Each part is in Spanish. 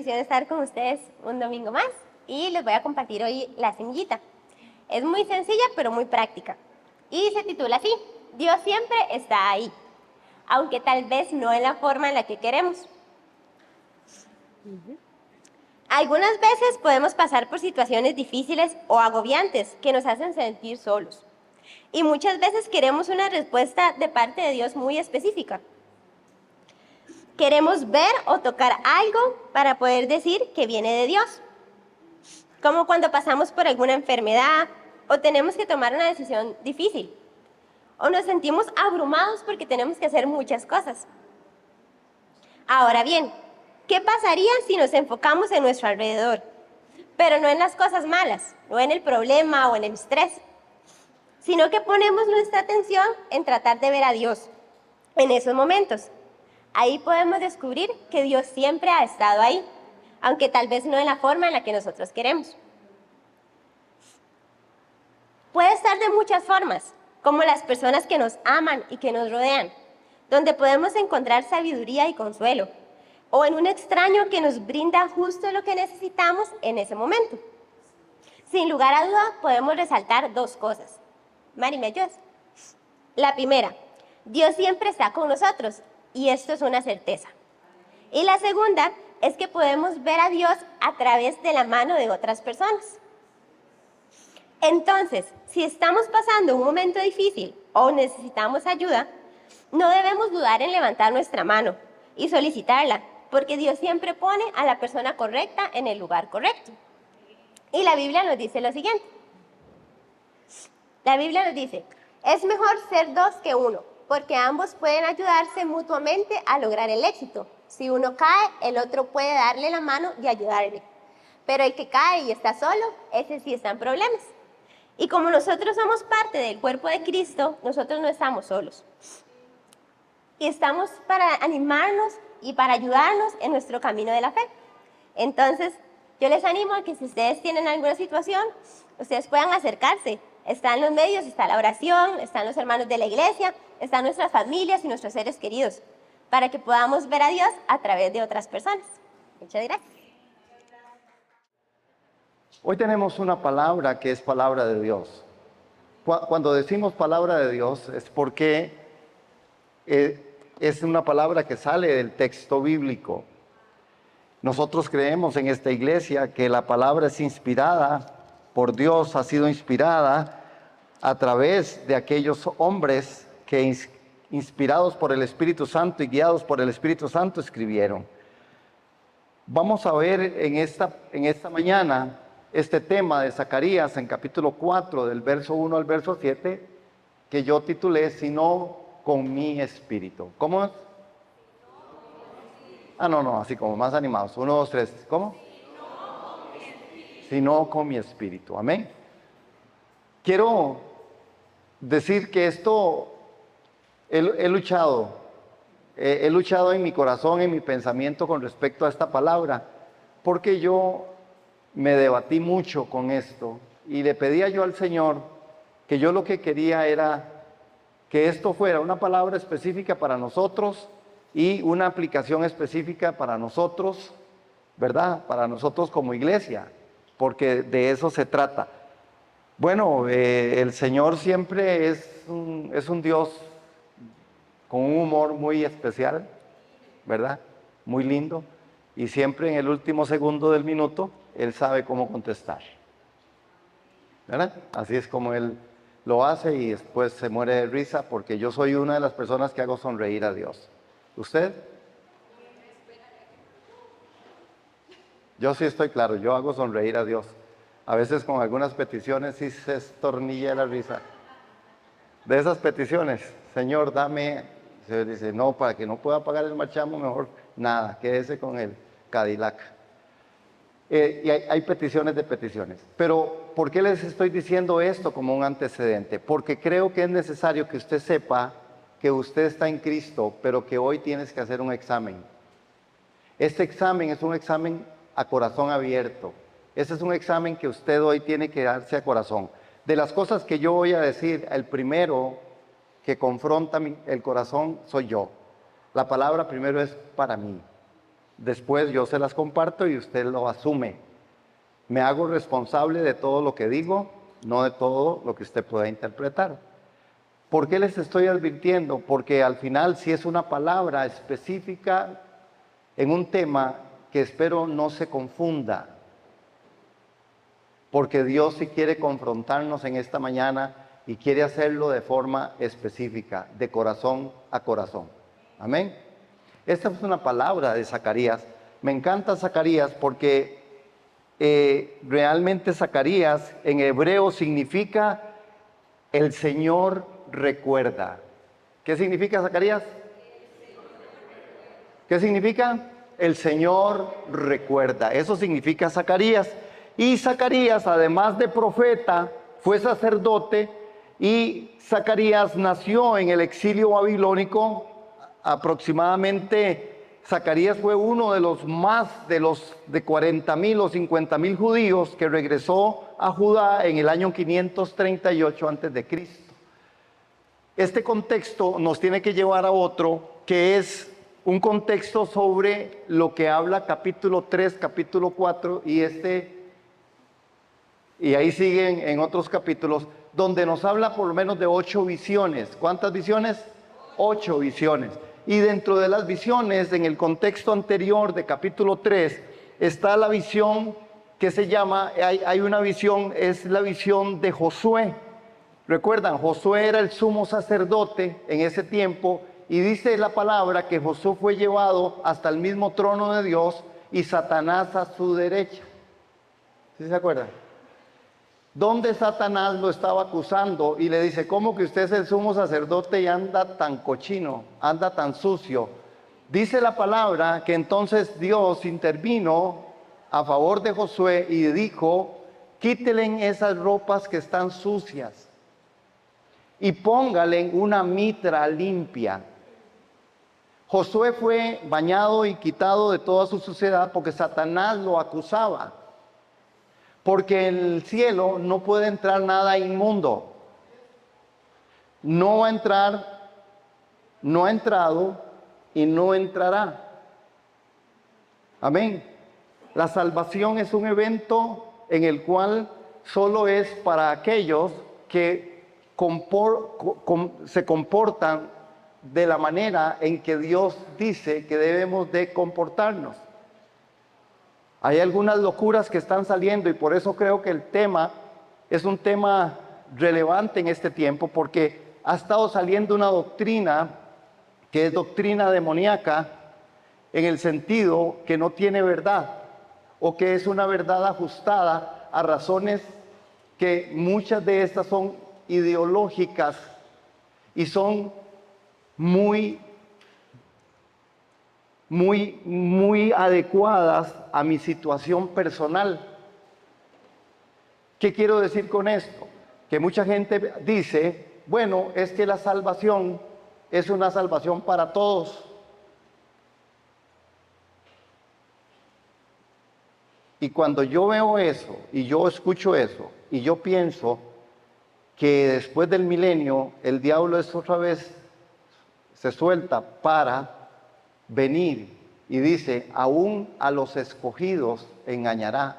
bendición estar con ustedes un domingo más y les voy a compartir hoy la semillita. Es muy sencilla pero muy práctica y se titula así: Dios siempre está ahí, aunque tal vez no en la forma en la que queremos. Algunas veces podemos pasar por situaciones difíciles o agobiantes que nos hacen sentir solos. Y muchas veces queremos una respuesta de parte de Dios muy específica. Queremos ver o tocar algo para poder decir que viene de Dios. Como cuando pasamos por alguna enfermedad o tenemos que tomar una decisión difícil. O nos sentimos abrumados porque tenemos que hacer muchas cosas. Ahora bien, ¿qué pasaría si nos enfocamos en nuestro alrededor? Pero no en las cosas malas, no en el problema o en el estrés, sino que ponemos nuestra atención en tratar de ver a Dios en esos momentos. Ahí podemos descubrir que Dios siempre ha estado ahí, aunque tal vez no en la forma en la que nosotros queremos. Puede estar de muchas formas, como las personas que nos aman y que nos rodean, donde podemos encontrar sabiduría y consuelo, o en un extraño que nos brinda justo lo que necesitamos en ese momento. Sin lugar a duda, podemos resaltar dos cosas. Mari, ¿me ayudas? La primera, Dios siempre está con nosotros, y esto es una certeza. Y la segunda es que podemos ver a Dios a través de la mano de otras personas. Entonces, si estamos pasando un momento difícil o necesitamos ayuda, no debemos dudar en levantar nuestra mano y solicitarla, porque Dios siempre pone a la persona correcta en el lugar correcto. Y la Biblia nos dice lo siguiente. La Biblia nos dice: es mejor ser dos que uno, porque ambos pueden ayudarse mutuamente a lograr el éxito. Si uno cae, el otro puede darle la mano y ayudarle. Pero el que cae y está solo, ese sí está en problemas. Y como nosotros somos parte del cuerpo de Cristo, nosotros no estamos solos. Y estamos para animarnos y para ayudarnos en nuestro camino de la fe. Entonces, yo les animo a que si ustedes tienen alguna situación, ustedes puedan acercarse. Están los medios, está la oración, están los hermanos de la iglesia, están nuestras familias y nuestros seres queridos, para que podamos ver a Dios a través de otras personas. Muchas gracias. Hoy tenemos una palabra que es palabra de Dios. Cuando decimos palabra de Dios es porque es una palabra que sale del texto bíblico. Nosotros creemos en esta iglesia que la palabra es inspirada por Dios, ha sido inspirada a través de aquellos hombres que inspirados por el Espíritu Santo y guiados por el Espíritu Santo escribieron. Vamos a ver en esta mañana este tema de Zacarías en capítulo 4 del verso 1 al verso 7 que yo titulé "Sino con mi espíritu". ¿Cómo es? No, así como más animados. 1, 2, 3. ¿Cómo? Sino con mi espíritu. Amén. Quiero decir que esto he luchado en mi corazón, en mi pensamiento con respecto a esta palabra, porque yo me debatí mucho con esto y le pedía yo al Señor que yo lo que quería era que esto fuera una palabra específica para nosotros y una aplicación específica para nosotros, ¿verdad? Para nosotros como iglesia, porque de eso se trata. Bueno, el Señor siempre es un Dios con un humor muy especial, ¿verdad? Muy lindo. Y siempre en el último segundo del minuto, Él sabe cómo contestar, ¿verdad? Así es como Él lo hace y después se muere de risa, porque yo soy una de las personas que hago sonreír a Dios. ¿Usted? Yo sí estoy claro, yo hago sonreír a Dios. A veces con algunas peticiones sí se estornilla la risa. De esas peticiones, Señor, dame, se dice, no, para que no pueda pagar el marchamo, mejor nada, quédese con el Cadillac. Y hay peticiones de peticiones. Pero, ¿por qué les estoy diciendo esto como un antecedente? Porque creo que es necesario que usted sepa que usted está en Cristo, pero que hoy tienes que hacer un examen. Este examen es un examen a corazón abierto. Este es un examen que usted hoy tiene que darse a corazón. De las cosas que yo voy a decir, el primero que confronta el corazón soy yo. La palabra primero es para mí. Después yo se las comparto y usted lo asume. Me hago responsable de todo lo que digo, no de todo lo que usted pueda interpretar. ¿Por qué les estoy advirtiendo? Porque al final, si es una palabra específica en un tema que espero no se confunda, porque Dios sí quiere confrontarnos en esta mañana y quiere hacerlo de forma específica, de corazón a corazón. Amén. Esta es una palabra de Zacarías. Me encanta Zacarías porque realmente Zacarías en hebreo significa el Señor recuerda. ¿Qué significa Zacarías? ¿Qué significa? El Señor recuerda. Eso significa Zacarías. Y Zacarías, además de profeta, fue sacerdote, y Zacarías nació en el exilio babilónico. Aproximadamente Zacarías fue uno de los más de 40,000 o 50,000 judíos que regresó a Judá en el año 538 a.C. Este contexto nos tiene que llevar a otro, que es un contexto sobre lo que habla capítulo 3, capítulo 4 y ahí siguen en otros capítulos, donde nos habla por lo menos de 8 visiones. ¿Cuántas visiones? 8 visiones. Y dentro de las visiones, en el contexto anterior de capítulo 3, está la visión que se llama, hay una visión, es la visión de Josué. Recuerdan, Josué era el sumo sacerdote en ese tiempo, y dice la palabra que Josué fue llevado hasta el mismo trono de Dios y Satanás a su derecha. ¿Sí se acuerdan? Donde Satanás lo estaba acusando y le dice: ¿cómo que usted es el sumo sacerdote y anda tan cochino, anda tan sucio? Dice la palabra que entonces Dios intervino a favor de Josué y dijo: quítele esas ropas que están sucias y póngale una mitra limpia. Josué fue bañado y quitado de toda su suciedad porque Satanás lo acusaba. Porque en el cielo no puede entrar nada inmundo. No va a entrar, no ha entrado y no entrará. Amén. La salvación es un evento en el cual solo es para aquellos que se comportan de la manera en que Dios dice que debemos de comportarnos. Hay algunas locuras que están saliendo, y por eso creo que el tema es un tema relevante en este tiempo, porque ha estado saliendo una doctrina que es doctrina demoníaca, en el sentido que no tiene verdad, o que es una verdad ajustada a razones que muchas de estas son ideológicas y son muy adecuadas a mi situación personal. ¿Qué quiero decir con esto? Que mucha gente dice: bueno, es que la salvación es una salvación para todos. Y cuando yo veo eso, y yo escucho eso, y yo pienso que después del milenio el diablo es otra vez, se suelta para venir y dice: aún a los escogidos engañará.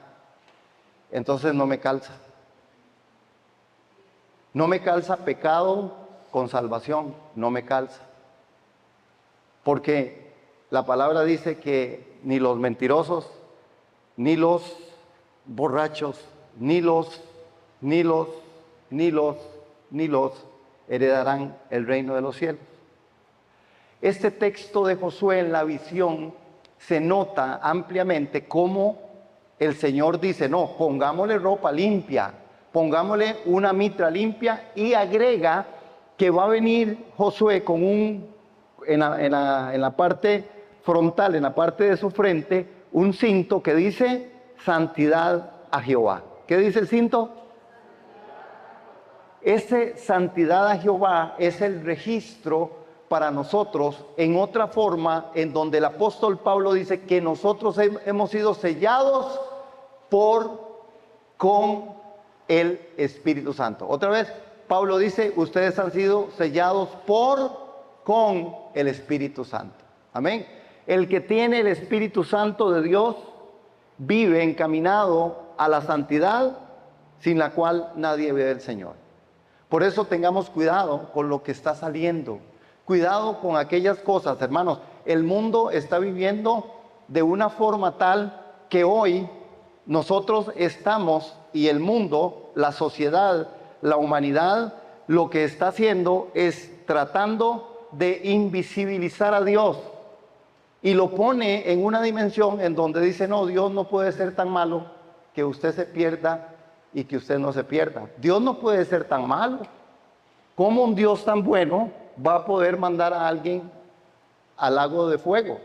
Entonces no me calza. No me calza pecado con salvación, no me calza. Porque la palabra dice que ni los mentirosos, ni los borrachos, ni los heredarán el reino de los cielos. Este texto de Josué en la visión se nota ampliamente cómo el Señor dice: no, pongámosle ropa limpia, pongámosle una mitra limpia, y agrega que va a venir Josué con en la parte frontal, en la parte de su frente, un cinto que dice: santidad a Jehová. ¿Qué dice el cinto? Ese santidad a Jehová es el registro para nosotros, en otra forma, en donde el apóstol Pablo dice que nosotros hemos sido sellados con el Espíritu Santo. Otra vez, Pablo dice: ustedes han sido sellados con el Espíritu Santo. Amén. El que tiene el Espíritu Santo de Dios vive encaminado a la santidad, sin la cual nadie ve al Señor. Por eso tengamos cuidado con lo que está saliendo. Cuidado con aquellas cosas, hermanos. El mundo está viviendo de una forma tal que hoy nosotros estamos, y el mundo, la sociedad, la humanidad, lo que está haciendo es tratando de invisibilizar a Dios. Y lo pone en una dimensión en donde dice, no, Dios no puede ser tan malo que usted se pierda y que usted no se pierda. Dios no puede ser tan malo. ¿Cómo un Dios tan bueno va a poder mandar a alguien al lago de fuego?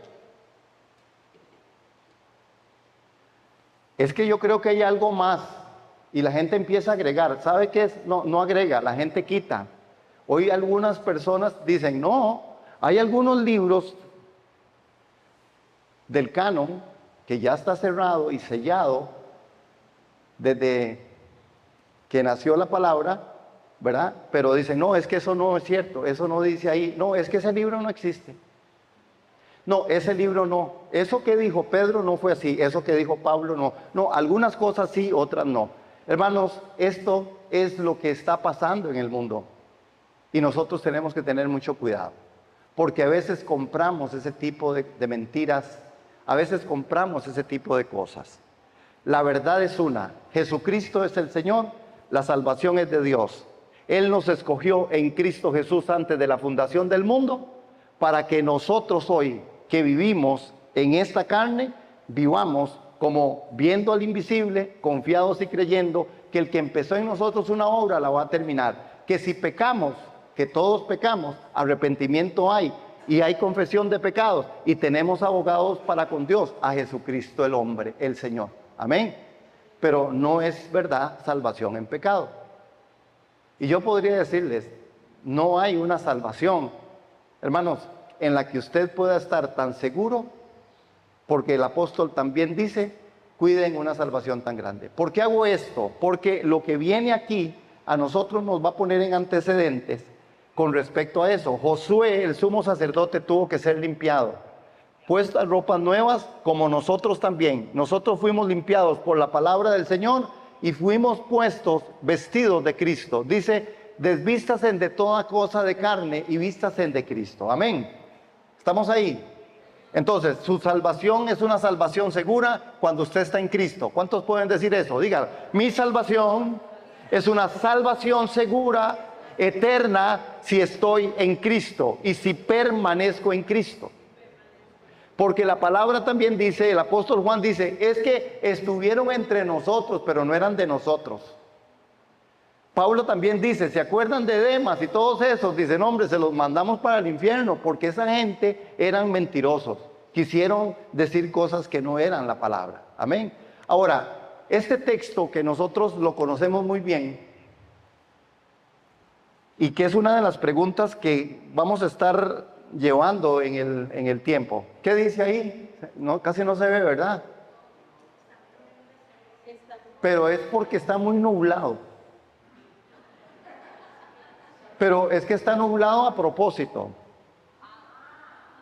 Es que yo creo que hay algo más. Y la gente empieza a agregar. ¿Sabe qué es? No agrega, la gente quita. Hoy algunas personas dicen, no, hay algunos libros del canon que ya está cerrado y sellado desde que nació la palabra, ¿verdad? Pero dicen, no, es que eso no es cierto, eso no dice ahí, no, es que ese libro no existe. No, ese libro no, eso que dijo Pedro no fue así, eso que dijo Pablo no. No, algunas cosas sí, otras no. Hermanos, esto es lo que está pasando en el mundo y nosotros tenemos que tener mucho cuidado, porque a veces compramos ese tipo de mentiras, a veces compramos ese tipo de cosas. La verdad es una, Jesucristo es el Señor, la salvación es de Dios. Él nos escogió en Cristo Jesús antes de la fundación del mundo, para que nosotros hoy que vivimos en esta carne, vivamos como viendo al invisible, confiados y creyendo que el que empezó en nosotros una obra la va a terminar. Que si pecamos, que todos pecamos, arrepentimiento hay, y hay confesión de pecados, y tenemos abogados para con Dios, a Jesucristo el hombre, el Señor. Amén. Pero no es verdad salvación en pecado. Y yo podría decirles, no hay una salvación, hermanos, en la que usted pueda estar tan seguro, porque el apóstol también dice, cuiden una salvación tan grande. ¿Por qué hago esto? Porque lo que viene aquí a nosotros nos va a poner en antecedentes con respecto a eso. Josué, el sumo sacerdote, tuvo que ser limpiado, puestas ropas nuevas, como nosotros también. Nosotros fuimos limpiados por la palabra del Señor y fuimos puestos vestidos de Cristo. Dice, desvístasen de toda cosa de carne y vístasen de Cristo. Amén. ¿Estamos ahí? Entonces, su salvación es una salvación segura cuando usted está en Cristo. ¿Cuántos pueden decir eso? Digan, mi salvación es una salvación segura, eterna, si estoy en Cristo y si permanezco en Cristo. Porque la palabra también dice, el apóstol Juan dice, es que estuvieron entre nosotros, pero no eran de nosotros. Pablo también dice, ¿se acuerdan de Demas y todos esos? Dicen, hombre, se los mandamos para el infierno, porque esa gente eran mentirosos. Quisieron decir cosas que no eran la palabra. Amén. Ahora, este texto que nosotros lo conocemos muy bien, y que es una de las preguntas que vamos a estar llevando en el tiempo. ¿Qué dice ahí? No, casi no se ve, ¿verdad? Pero es porque está muy nublado. Pero es que está nublado a propósito.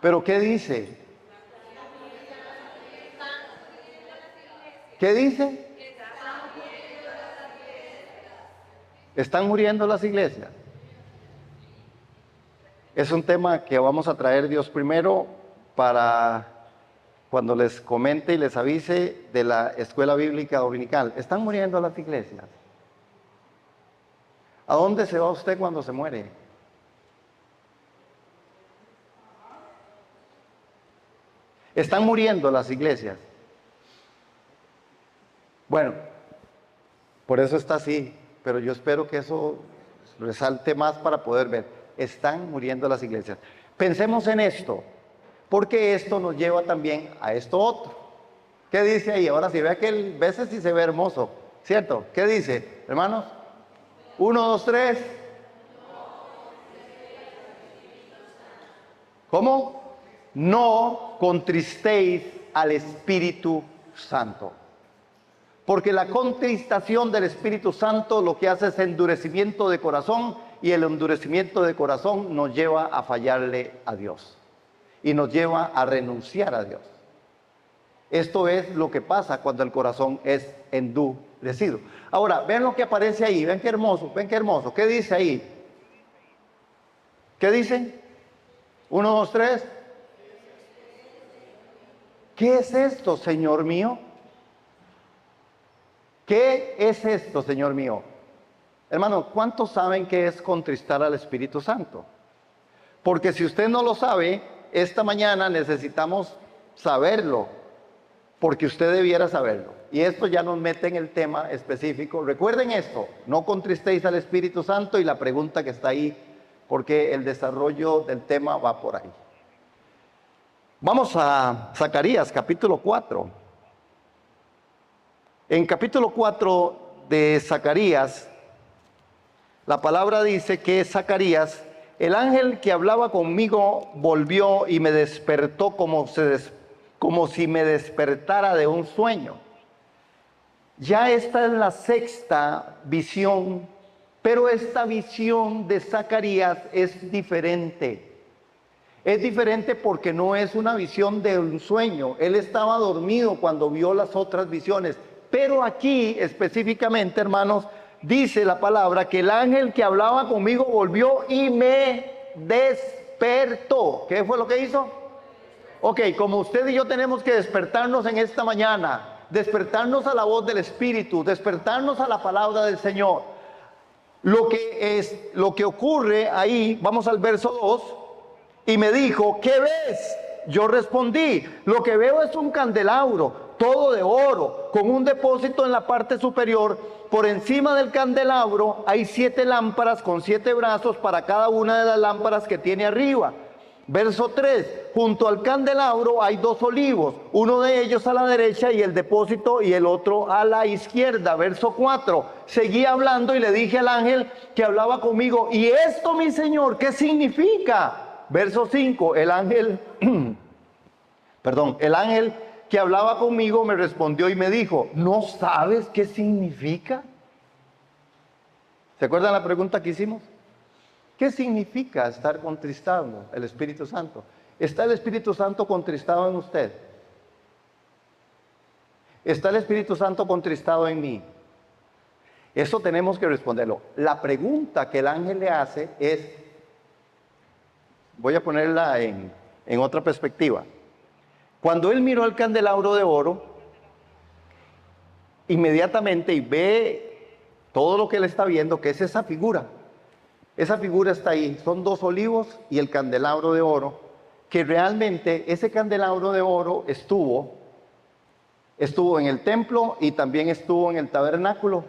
¿Pero qué dice? ¿Qué dice? ¿Están muriendo las iglesias? Es un tema que vamos a traer Dios primero para cuando les comente y les avise de la escuela bíblica dominical. ¿Están muriendo las iglesias? ¿A dónde se va usted cuando se muere? ¿Están muriendo las iglesias? Bueno, por eso está así, pero yo espero que eso resalte más para poder ver. Están muriendo las iglesias. Pensemos en esto, porque esto nos lleva también a esto otro. ¿Qué dice ahí? Ahora sí, vea que el veces sí se ve hermoso, ¿cierto? ¿Qué dice, hermanos? 1, 2, 3. ¿Cómo? No contristéis al Espíritu Santo. Porque la contristación del Espíritu Santo lo que hace es endurecimiento de corazón, y el endurecimiento de corazón nos lleva a fallarle a Dios. y nos lleva a renunciar a Dios. Esto es lo que pasa cuando el corazón es endurecido. Ahora, vean lo que aparece ahí, ven qué hermoso, ven qué hermoso. ¿Qué dice ahí? ¿Qué dice? 1, 2, 3. ¿Qué es esto, Señor mío? ¿Qué es esto, Señor mío? Hermano, ¿cuántos saben qué es contristar al Espíritu Santo? Porque si usted no lo sabe, esta mañana necesitamos saberlo, porque usted debiera saberlo. Y esto ya nos mete en el tema específico. Recuerden esto, no contristéis al Espíritu Santo, y la pregunta que está ahí, porque el desarrollo del tema va por ahí. Vamos a Zacarías, capítulo 4. En capítulo 4 de Zacarías, la palabra dice que Zacarías, el ángel que hablaba conmigo volvió y me despertó como si me despertara de un sueño. Ya esta es la sexta visión, pero esta visión de Zacarías es diferente. Es diferente porque no es una visión de un sueño. Él estaba dormido cuando vio las otras visiones. Pero aquí específicamente, hermanos, dice la palabra que el ángel que hablaba conmigo volvió y me despertó. ¿Qué fue lo que hizo? Ok, como usted y yo tenemos que despertarnos en esta mañana, despertarnos a la voz del Espíritu, despertarnos a la palabra del Señor. Lo que ocurre ahí, vamos al verso 2, y me dijo, ¿qué ves? Yo respondí, lo que veo es un candelabro, todo de oro, con un depósito en la parte superior. Por encima del candelabro hay 7 lámparas con 7 brazos para cada una de las lámparas que tiene arriba. Verso 3, junto al candelabro hay 2 olivos, uno de ellos a la derecha y el depósito y el otro a la izquierda. Verso 4, seguí hablando y le dije al ángel que hablaba conmigo, ¿y esto, mi Señor, qué significa? Verso 5, el ángel que hablaba conmigo me respondió y me dijo, ¿no sabes qué significa? ¿Se acuerdan la pregunta que hicimos? ¿Qué significa estar contristado el Espíritu Santo? ¿Está el Espíritu Santo contristado en usted? ¿Está el Espíritu Santo contristado en mí? Eso tenemos que responderlo. La pregunta que el ángel le hace es, voy a ponerla en otra perspectiva. Cuando él miró el candelabro de oro, inmediatamente y ve todo lo que él está viendo, que es esa figura. Esa figura está ahí, son 2 olivos y el candelabro de oro, que realmente ese candelabro de oro estuvo en el templo y también estuvo en el tabernáculo,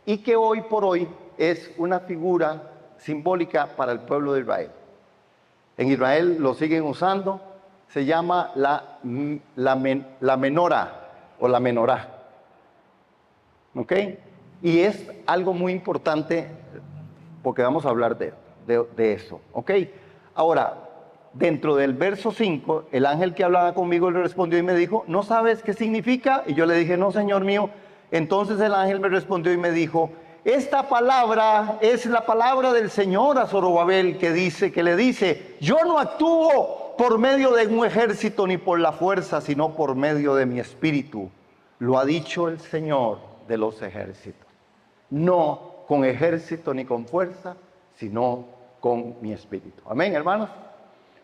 y que hoy por hoy es una figura simbólica para el pueblo de Israel. En Israel lo siguen usando, se llama la menora o la menorá. ¿Ok? Y es algo muy importante porque vamos a hablar de eso. ¿Ok? Ahora, dentro del verso 5, el ángel que hablaba conmigo le respondió y me dijo, ¿no sabes qué significa? Y yo le dije, no, Señor mío. Entonces el ángel me respondió y me dijo, esta palabra es la palabra del Señor a Zorobabel, que le dice, yo no actúo por medio de un ejército ni por la fuerza, sino por medio de mi espíritu. Lo ha dicho el Señor de los ejércitos. No con ejército ni con fuerza, sino con mi espíritu. Amén, hermanos.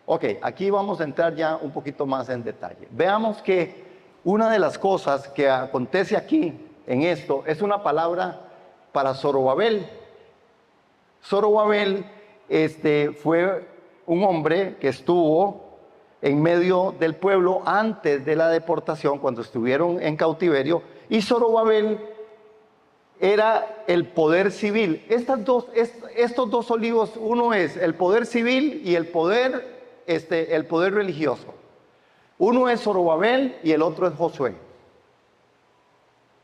Ok, aquí vamos a entrar ya un poquito más en detalle. Veamos que una de las cosas que acontece aquí en esto es una palabra para Zorobabel. Zorobabel fue un hombre que estuvo en medio del pueblo antes de la deportación, cuando estuvieron en cautiverio, y Zorobabel era el poder civil. Estos 2 olivos, uno es el poder civil y el poder religioso. Uno es Zorobabel y el otro es Josué.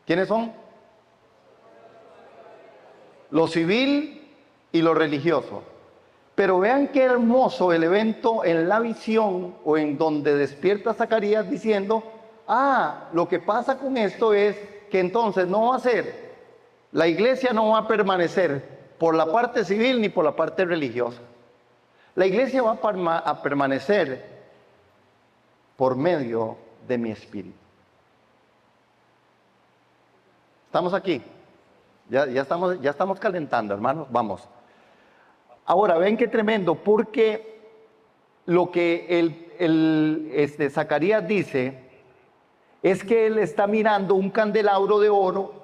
¿Quiénes son? Lo civil y lo religioso. Pero vean qué hermoso el evento en la visión, o en donde despierta Zacarías diciendo, lo que pasa con esto es que entonces no va a ser, la iglesia no va a permanecer por la parte civil ni por la parte religiosa. La iglesia va a permanecer por medio de mi espíritu. ¿Estamos aquí? Ya estamos calentando, hermanos, vamos. Ahora, ven qué tremendo, porque lo que Zacarías dice es que él está mirando un candelabro de oro,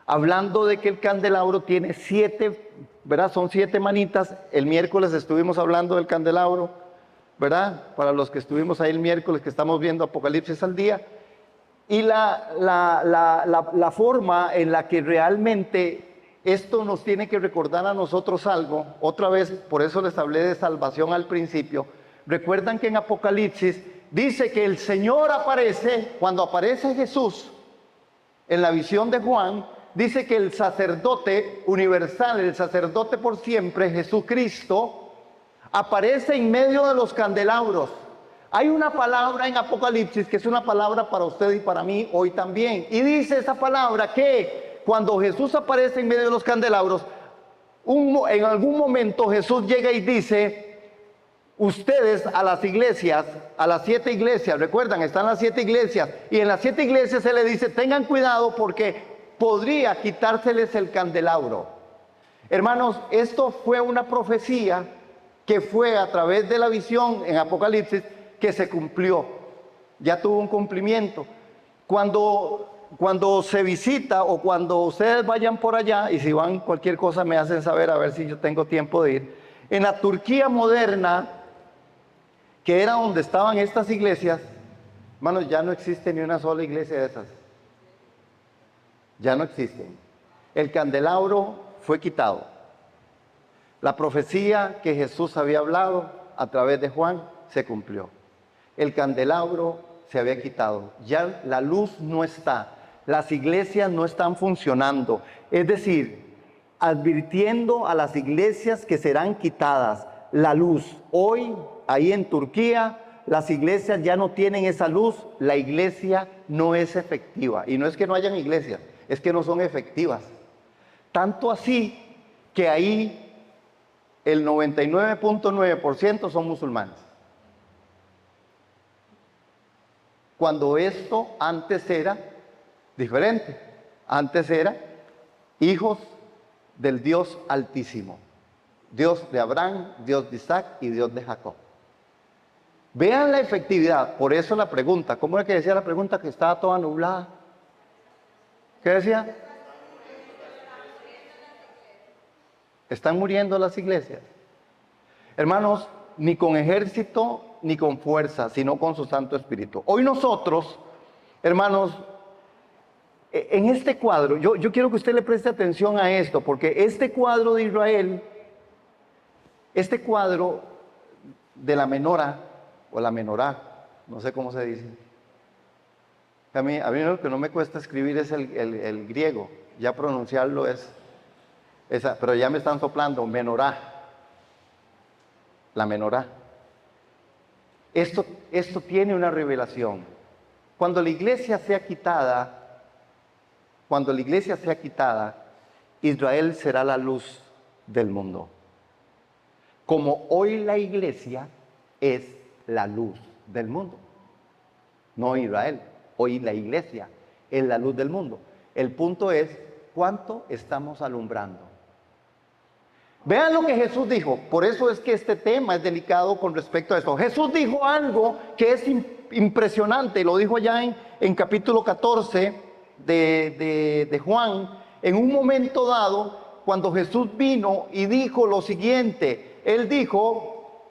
hablando de que el candelabro tiene 7, ¿verdad? Son 7 manitas. El miércoles estuvimos hablando del candelabro, ¿verdad? Para los que estuvimos ahí el miércoles, que estamos viendo Apocalipsis al día. Y la forma en la que realmente esto nos tiene que recordar a nosotros algo, otra vez, por eso les hablé de salvación al principio. Recuerdan que en Apocalipsis dice que el Señor aparece, cuando aparece Jesús en la visión de Juan, dice que el sacerdote universal, el sacerdote por siempre, Jesucristo, aparece en medio de los candelabros. Hay una palabra en Apocalipsis que es una palabra para usted y para mí hoy también. Y dice esa palabra que cuando Jesús aparece en medio de los candelabros, en algún momento Jesús llega y dice: ustedes a las iglesias, a las 7 iglesias, recuerdan, están las 7 iglesias, y en las 7 iglesias se le dice: tengan cuidado porque podría quitárseles el candelabro. Hermanos, esto fue una profecía que fue a través de la visión en Apocalipsis que se cumplió, ya tuvo un cumplimiento. Cuando se visita o cuando ustedes vayan por allá, y si van cualquier cosa me hacen saber a ver si yo tengo tiempo de ir, en la Turquía moderna, que era donde estaban estas iglesias, hermanos, ya no existe ni una sola iglesia de esas. Ya no existen. El candelabro fue quitado. La profecía que Jesús había hablado a través de Juan se cumplió. El candelabro se había quitado. Ya la luz no está. Las iglesias no están funcionando. Es decir, advirtiendo a las iglesias que serán quitadas la luz. Hoy, ahí en Turquía, las iglesias ya no tienen esa luz. La iglesia no es efectiva. Y no es que no hayan iglesias, es que no son efectivas. Tanto así que ahí el 99.9% son musulmanes. Cuando esto antes era diferente. Antes era hijos del Dios Altísimo. Dios de Abraham, Dios de Isaac y Dios de Jacob. Vean la efectividad. Por eso la pregunta. ¿Cómo era que decía la pregunta? Que estaba toda nublada. ¿Qué decía? ¿Están muriendo las iglesias? Hermanos, ni con ejército ni con fuerza, sino con su Santo Espíritu. Hoy nosotros, hermanos, en este cuadro, yo quiero que usted le preste atención a esto, porque este cuadro de Israel, este cuadro de la menora, o la menorá, no sé cómo se dice. A mí lo que no me cuesta escribir es el griego, ya pronunciarlo es, pero ya me están soplando, menorá, la menorá. Esto tiene una revelación. Cuando la iglesia sea quitada, Israel será la luz del mundo. Como hoy la iglesia es la luz del mundo. No Israel, hoy la iglesia es la luz del mundo. El punto es, ¿cuánto estamos alumbrando? Vean lo que Jesús dijo. Por eso es que este tema es delicado con respecto a esto. Jesús dijo algo que es impresionante. Lo dijo allá en capítulo 14 de Juan. En un momento dado, cuando Jesús vino y dijo lo siguiente. Él dijo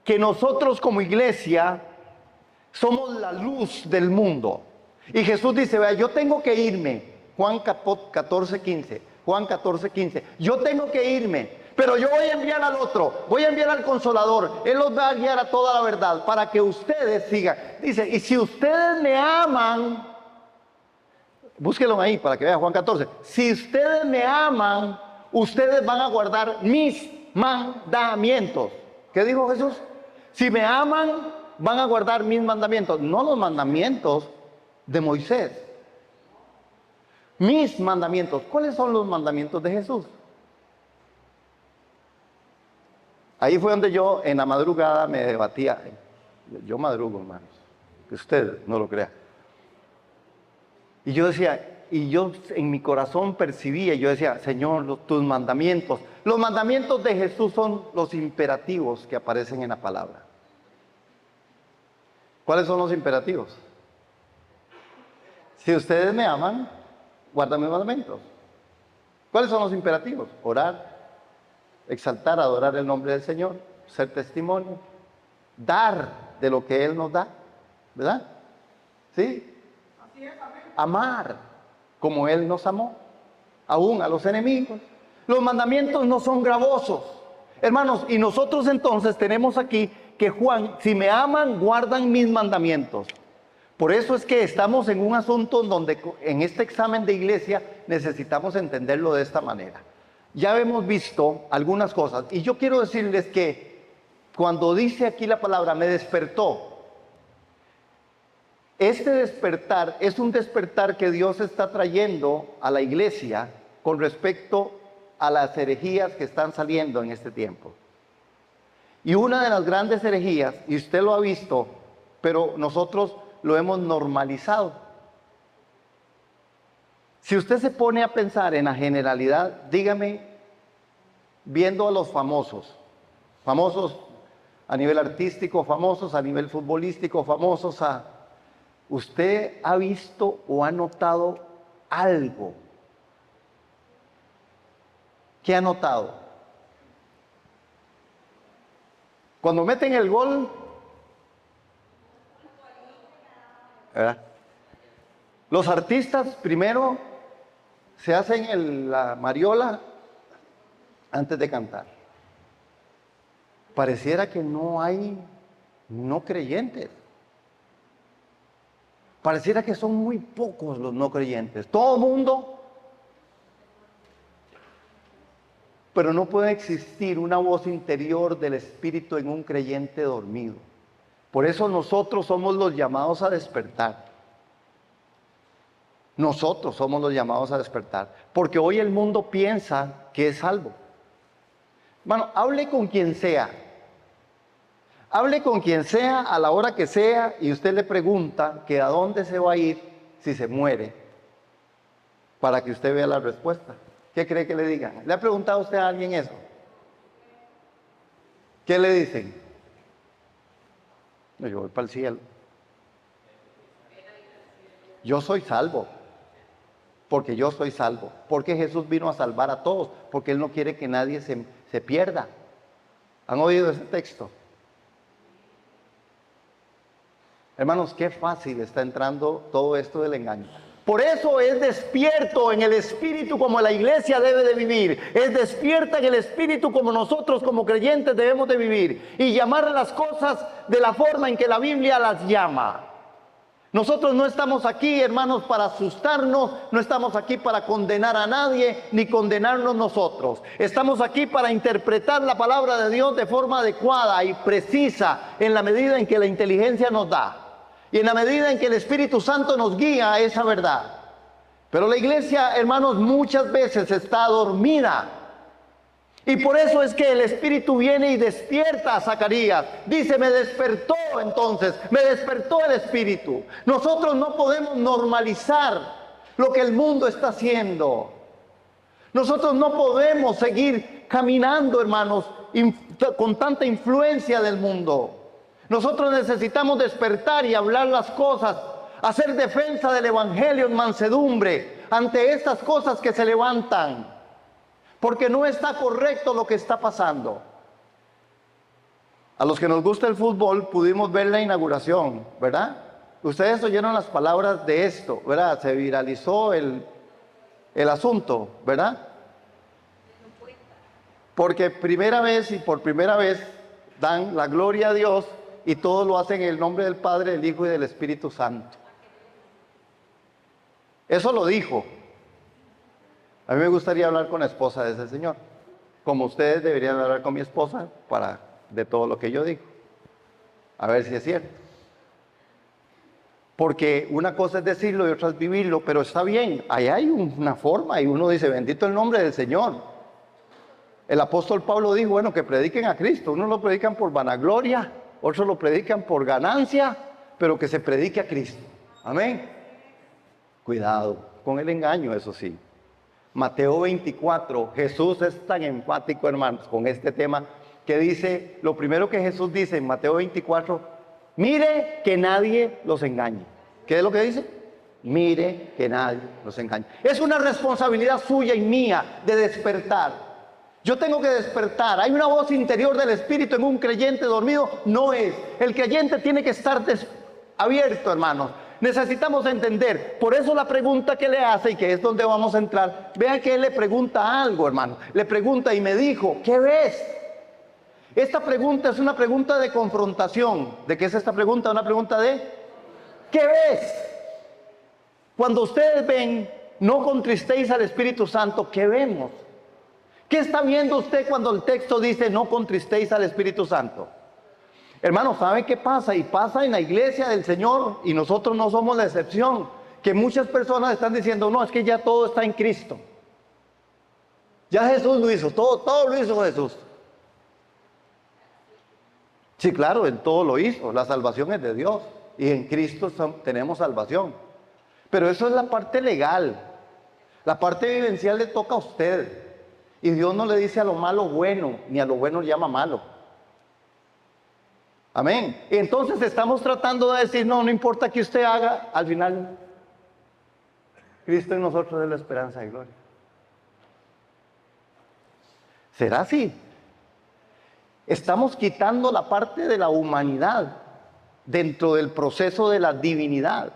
que nosotros como iglesia somos la luz del mundo. Y Jesús dice, vea, yo tengo que irme. Juan 14:15. Juan 14:15. Yo tengo que irme, pero yo voy a enviar al otro, voy a enviar al Consolador. Él los va a guiar a toda la verdad para que ustedes sigan. Dice, y si ustedes me aman, búsquenlo ahí para que vean Juan 14. Si ustedes me aman, ustedes van a guardar mis mandamientos. ¿Qué dijo Jesús? Si me aman, van a guardar mis mandamientos, no los mandamientos de Moisés. Mis mandamientos. ¿Cuáles son los mandamientos de Jesús? Ahí fue donde yo en la madrugada me debatía. Yo madrugo, hermanos, que usted no lo crea. Y yo decía, y yo en mi corazón percibía, yo decía, Señor, tus mandamientos. Los mandamientos de Jesús son los imperativos que aparecen en la palabra. ¿Cuáles son los imperativos? Si ustedes me aman, guardan mis mandamientos. ¿Cuáles son los imperativos? Orar, exaltar, adorar el nombre del Señor, ser testimonio, dar de lo que Él nos da, ¿verdad? ¿Sí? Amar como Él nos amó, aún a los enemigos. Los mandamientos no son gravosos, hermanos, y nosotros entonces tenemos aquí que Juan, si me aman, guardan mis mandamientos. Por eso es que estamos en un asunto donde en este examen de iglesia necesitamos entenderlo de esta manera. Ya hemos visto algunas cosas y yo quiero decirles que cuando dice aquí la palabra me despertó, este despertar es un despertar que Dios está trayendo a la iglesia con respecto a las herejías que están saliendo en este tiempo. Y una de las grandes herejías, y usted lo ha visto, pero nosotros lo hemos normalizado. Si usted se pone a pensar en la generalidad, dígame, viendo a los famosos a nivel artístico, famosos a nivel futbolístico, famosos ¿usted ha visto o ha notado algo? ¿Qué ha notado? Cuando meten el gol, ¿verdad? Los artistas primero se hacen la mariola antes de cantar. Pareciera que no hay no creyentes. Pareciera que son muy pocos los no creyentes. Todo el mundo. Pero no puede existir una voz interior del Espíritu en un creyente dormido. Por eso nosotros somos los llamados a despertar. Nosotros somos los llamados a despertar. Porque hoy el mundo piensa que es salvo. Bueno, hable con quien sea. Hable con quien sea a la hora que sea y usted le pregunta que a dónde se va a ir si se muere para que usted vea la respuesta. ¿Qué cree que le digan? ¿Le ha preguntado usted a alguien eso? ¿Qué le dicen? No, yo voy para el cielo. Yo soy salvo. Porque yo soy salvo. Porque Jesús vino a salvar a todos. Porque Él no quiere que nadie se pierda. ¿Han oído ese texto? Hermanos, qué fácil está entrando todo esto del engaño. Por eso es despierto en el Espíritu como la iglesia debe de vivir. Es despierta en el Espíritu como nosotros como creyentes debemos de vivir. Y llamar las cosas de la forma en que la Biblia las llama. Nosotros no estamos aquí, hermanos, para asustarnos. No estamos aquí para condenar a nadie, ni condenarnos nosotros. Estamos aquí para interpretar la palabra de Dios de forma adecuada y precisa en la medida en que la inteligencia nos da. Y en la medida en que el Espíritu Santo nos guía a esa verdad. Pero la iglesia, hermanos, muchas veces está dormida. Y por eso es que el Espíritu viene y despierta a Zacarías. Dice, me despertó entonces, me despertó el Espíritu. Nosotros no podemos normalizar lo que el mundo está haciendo. Nosotros no podemos seguir caminando, hermanos, con tanta influencia del mundo. Nosotros necesitamos despertar y hablar las cosas, hacer defensa del Evangelio en mansedumbre ante estas cosas que se levantan, porque no está correcto lo que está pasando. A los que nos gusta el fútbol pudimos ver la inauguración, ¿verdad? Ustedes oyeron las palabras de esto, ¿verdad? Se viralizó el asunto, ¿verdad? Porque primera vez y por primera vez dan la gloria a Dios. Y todo lo hacen en el nombre del Padre, del Hijo y del Espíritu Santo. Eso lo dijo. A mí me gustaría hablar con la esposa de ese señor. Como ustedes deberían hablar con mi esposa de todo lo que yo digo. A ver si es cierto. Porque una cosa es decirlo y otra es vivirlo, pero está bien. Ahí hay una forma y uno dice, bendito el nombre del Señor. El apóstol Pablo dijo, bueno, que prediquen a Cristo. Unos lo predican por vanagloria. otros lo predican por ganancia, pero que se predique a Cristo. Amén. Cuidado con el engaño, eso sí. Mateo 24, Jesús es tan enfático, hermanos, con este tema, que dice, lo primero que Jesús dice en Mateo 24, mire que nadie los engañe. ¿Qué es lo que dice? Mire que nadie los engañe. Es una responsabilidad suya y mía de despertar. Yo tengo que despertar. Hay una voz interior del Espíritu en un creyente dormido. No es. El creyente tiene que estar abierto, hermanos. Necesitamos entender. Por eso la pregunta que le hace, y que es donde vamos a entrar, vean que él le pregunta algo, hermano. Le pregunta y me dijo, ¿qué ves? Esta pregunta es una pregunta de confrontación. ¿De qué es esta pregunta? Una pregunta de ¿qué ves? Cuando ustedes ven, no contristéis al Espíritu Santo, ¿qué vemos? ¿Qué está viendo usted cuando el texto dice no contristéis al Espíritu Santo? Hermanos, ¿saben qué pasa? Y pasa en la iglesia del Señor, y nosotros no somos la excepción, que muchas personas están diciendo, no, es que ya todo está en Cristo. Ya Jesús lo hizo, todo lo hizo Jesús. Sí, claro, Él todo lo hizo, la salvación es de Dios, y en Cristo tenemos salvación. Pero eso es la parte legal. La parte vivencial le toca a usted. Y Dios no le dice a lo malo bueno, ni a lo bueno le llama malo. Amén. Y entonces estamos tratando de decir, no importa que usted haga, al final, Cristo en nosotros es la esperanza y gloria. ¿Será así? Estamos quitando la parte de la humanidad dentro del proceso de la divinidad.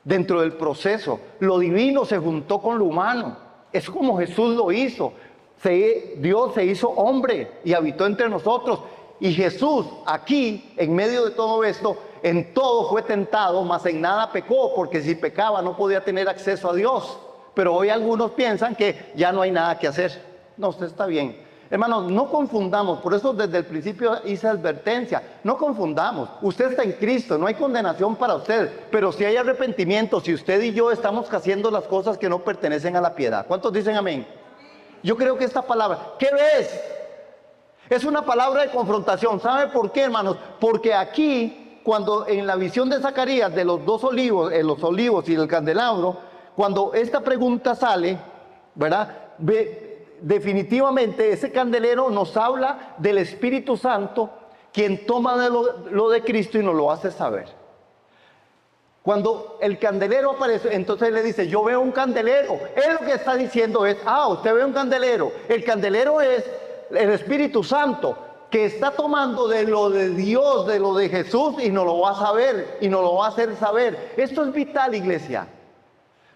Dentro del proceso, lo divino se juntó con lo humano. Es como Jesús lo hizo. Dios se hizo hombre y habitó entre nosotros. Y Jesús aquí, en medio de todo esto, en todo fue tentado, mas en nada pecó, porque si pecaba no podía tener acceso a Dios. Pero hoy algunos piensan que ya no hay nada que hacer. No, usted está bien. Hermanos, no confundamos, por eso desde el principio hice advertencia, no confundamos, usted está en Cristo, no hay condenación para usted, pero si hay arrepentimiento, si usted y yo estamos haciendo las cosas que no pertenecen a la piedad. ¿Cuántos dicen amén? Yo creo que esta palabra, ¿qué ves? Es una palabra de confrontación. ¿Sabe por qué, hermanos? Porque aquí, cuando en la visión de Zacarías de los dos olivos, los olivos y el candelabro, cuando esta pregunta sale, ¿verdad? Definitivamente ese candelero nos habla del Espíritu Santo, quien toma de lo de Cristo y nos lo hace saber. Cuando el candelero aparece, entonces le dice, yo veo un candelero. Él lo que está diciendo es, usted ve un candelero. El candelero es el Espíritu Santo, que está tomando de lo de Dios, de lo de Jesús, y nos lo va a saber, y nos lo va a hacer saber. Esto es vital, iglesia.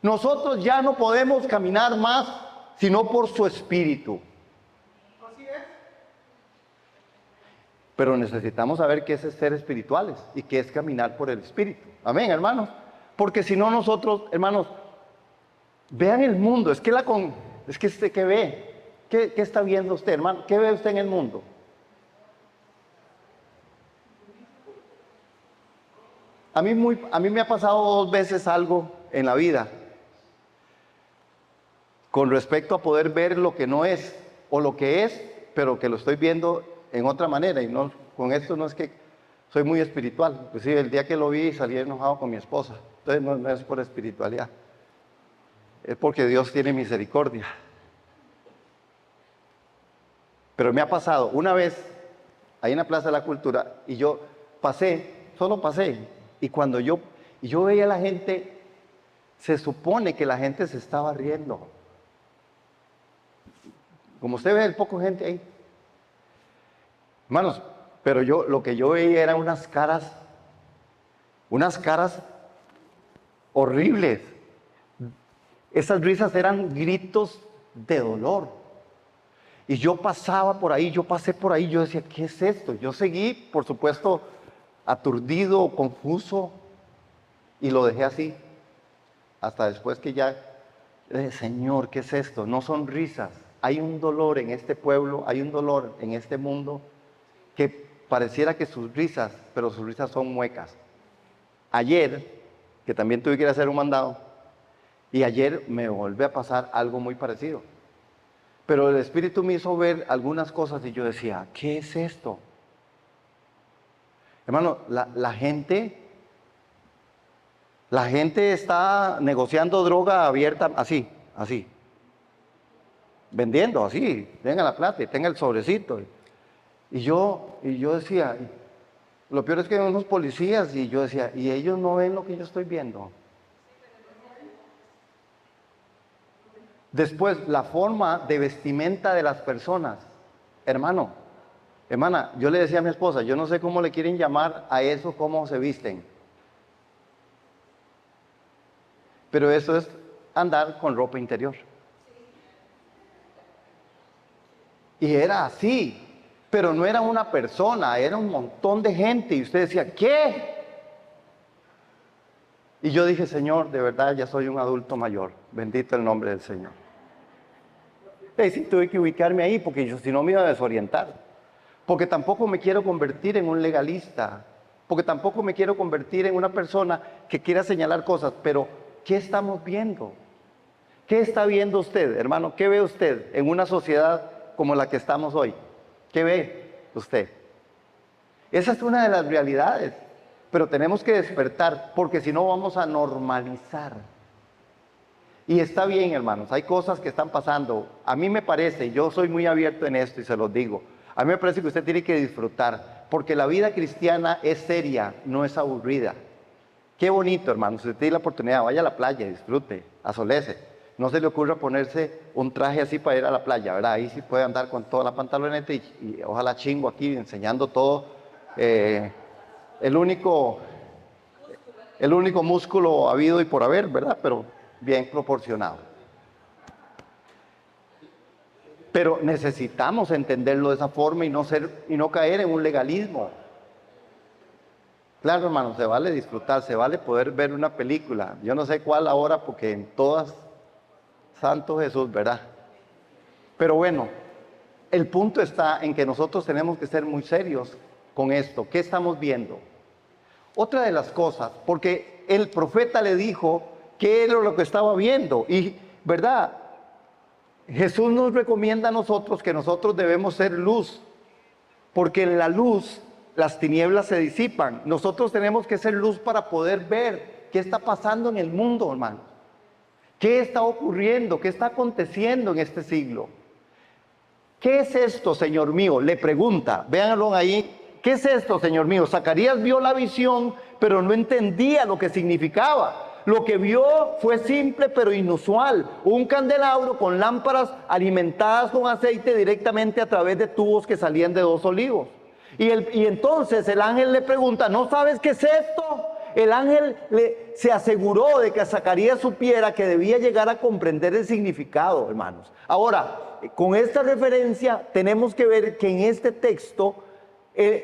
Nosotros ya no podemos caminar más sino por su Espíritu. Así es. Pero necesitamos saber qué es ser espirituales y qué es caminar por el Espíritu. Amén, hermanos. Porque si no nosotros, hermanos, vean el mundo. Es que usted, ¿qué ve? ¿Qué está viendo usted, hermano? ¿Qué ve usted en el mundo? A mí me ha pasado 2 veces algo en la vida con respecto a poder ver lo que no es, o lo que es, pero que lo estoy viendo en otra manera. Y no, con esto no es que soy muy espiritual. Inclusive el día que lo vi salí enojado con mi esposa. Entonces no es por espiritualidad. Es porque Dios tiene misericordia. Pero me ha pasado una vez, ahí en la Plaza de la Cultura, y yo solo pasé. Y cuando yo veía a la gente, se supone que la gente se estaba riendo. Como usted ve, el poco gente ahí. Hermanos, pero lo que yo veía eran unas caras horribles. Esas risas eran gritos de dolor. Y yo pasé por ahí, yo decía, ¿qué es esto? Yo seguí, por supuesto, aturdido, confuso, y lo dejé así. Hasta después que ya, Señor, ¿qué es esto? No son risas. Hay un dolor en este pueblo, hay un dolor en este mundo que pareciera que pero sus risas son muecas. Ayer, que también tuve que ir a hacer un mandado, y ayer me volvió a pasar algo muy parecido. Pero el Espíritu me hizo ver algunas cosas y yo decía, ¿qué es esto? Hermano, la gente está negociando droga abierta, así, vendiendo, así, tenga la plata y tenga el sobrecito. Y yo decía, lo peor es que hay unos policías, y yo decía, y ellos no ven lo que yo estoy viendo. Después, la forma de vestimenta de las personas. Hermano, hermana, yo le decía a mi esposa, yo no sé cómo le quieren llamar a eso, cómo se visten. Pero eso es andar con ropa interior. Y era así, pero no era una persona, era un montón de gente. Y usted decía, ¿qué? Y yo dije, Señor, de verdad ya soy un adulto mayor. Bendito el nombre del Señor. Y sí, tuve que ubicarme ahí porque yo si no me iba a desorientar. Porque tampoco me quiero convertir en un legalista. Porque tampoco me quiero convertir en una persona que quiera señalar cosas. Pero, ¿qué estamos viendo? ¿Qué está viendo usted, hermano? ¿Qué ve usted en una sociedad como la que estamos hoy? ¿Qué ve usted? Esa es una de las realidades. Pero tenemos que despertar porque si no vamos a normalizar. Y está bien, hermanos, hay cosas que están pasando. A mí me parece, yo soy muy abierto en esto y se los digo. A mí me parece que usted tiene que disfrutar, porque la vida cristiana es seria, no es aburrida. Qué bonito, hermanos, si usted tiene la oportunidad, vaya a la playa, disfrute, asolece. No se le ocurra ponerse un traje así para ir a la playa, ¿verdad? Ahí sí puede andar con toda la pantaloneta y ojalá chingo aquí enseñando todo. El único músculo habido y por haber, ¿verdad? Pero bien proporcionado. Pero necesitamos entenderlo de esa forma y no caer en un legalismo. Claro, hermano, se vale disfrutar, se vale poder ver una película. Yo no sé cuál ahora, porque en todas, Santo Jesús, ¿verdad? Pero bueno, el punto está en que nosotros tenemos que ser muy serios con esto. ¿Qué estamos viendo? Otra de las cosas, porque el profeta le dijo qué era lo que estaba viendo. Y, ¿verdad? Jesús nos recomienda a nosotros que nosotros debemos ser luz, porque en la luz las tinieblas se disipan. Nosotros tenemos que ser luz para poder ver qué está pasando en el mundo, hermano. ¿Qué está ocurriendo? ¿Qué está aconteciendo en este siglo? ¿Qué es esto, Señor mío? Le pregunta, véanlo ahí. ¿Qué es esto, Señor mío? Zacarías vio la visión, pero no entendía lo que significaba. Lo que vio fue simple pero inusual. Un candelabro con lámparas alimentadas con aceite directamente a través de tubos que salían de 2 olivos. Y entonces el ángel le pregunta, ¿no sabes qué es esto? El ángel se aseguró de que Zacarías supiera que debía llegar a comprender el significado, hermanos. Ahora, con esta referencia tenemos que ver que en este texto